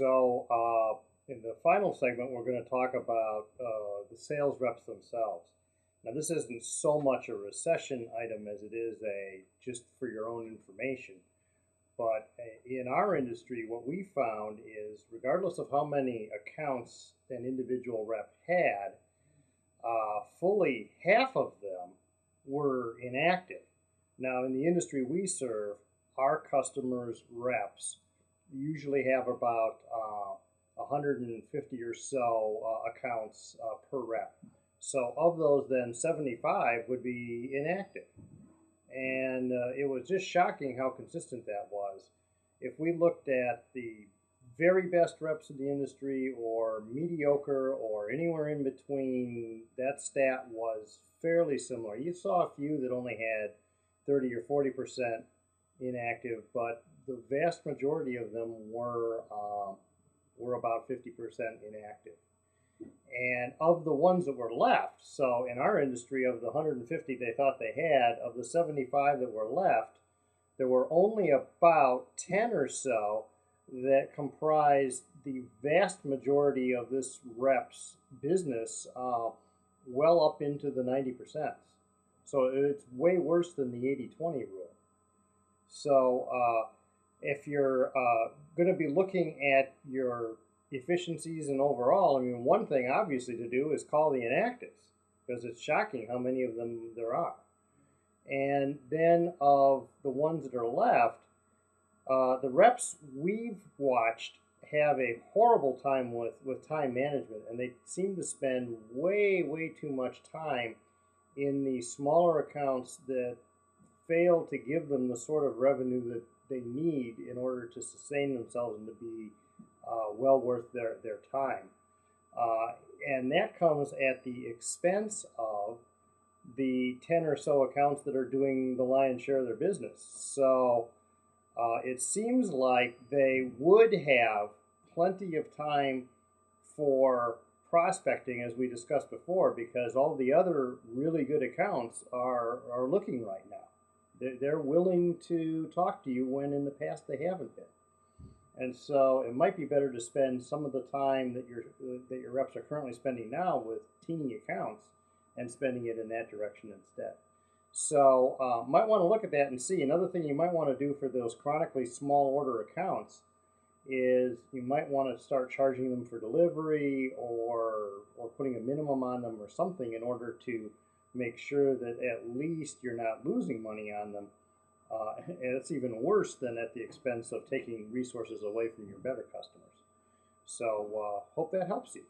In the final segment, we're going to talk about the sales reps themselves. Now, this isn't so much a recession item as it is a just for your own information. But in our industry, what we found is regardless of how many accounts an individual rep had, fully half of them were inactive. Now, in the industry we serve, our customers' reps usually have about 150 or so accounts per rep. So of those, then 75 would be inactive. And it was just shocking how consistent that was. If we looked at the very best reps in the industry or mediocre or anywhere in between, that stat was fairly similar. You saw a few that only had 30 or 40% inactive, but the vast majority of them were about 50% inactive. And of the ones that were left, so in our industry, of the 150 they thought they had, of the 75 that were left, there were only about 10 or so that comprised the vast majority of this rep's business, well up into the 90%. So it's way worse than the 80-20 rule. So if you're going to be looking at your efficiencies and overall, I mean, one thing obviously to do is call the inactives, because it's shocking how many of them there are. And then of the ones that are left, the reps we've watched have a horrible time with time management, and they seem to spend way too much time in the smaller accounts that fail to give them the sort of revenue that they need in order to sustain themselves and to be well worth their time. And that comes at the expense of the 10 or so accounts that are doing the lion's share of their business. So it seems like they would have plenty of time for prospecting, as we discussed before, because all the other really good accounts are looking right now. They're willing to talk to you when in the past they haven't been. And so it might be better to spend some of the time that your reps are currently spending now with teeny accounts and spending it in that direction instead. So might want to look at that and see. Another thing you might want to do for those chronically small order accounts is you might want to start charging them for delivery or putting a minimum on them or something in order to make sure that at least you're not losing money on them. And it's even worse than at the expense of taking resources away from your better customers. So hope that helps you.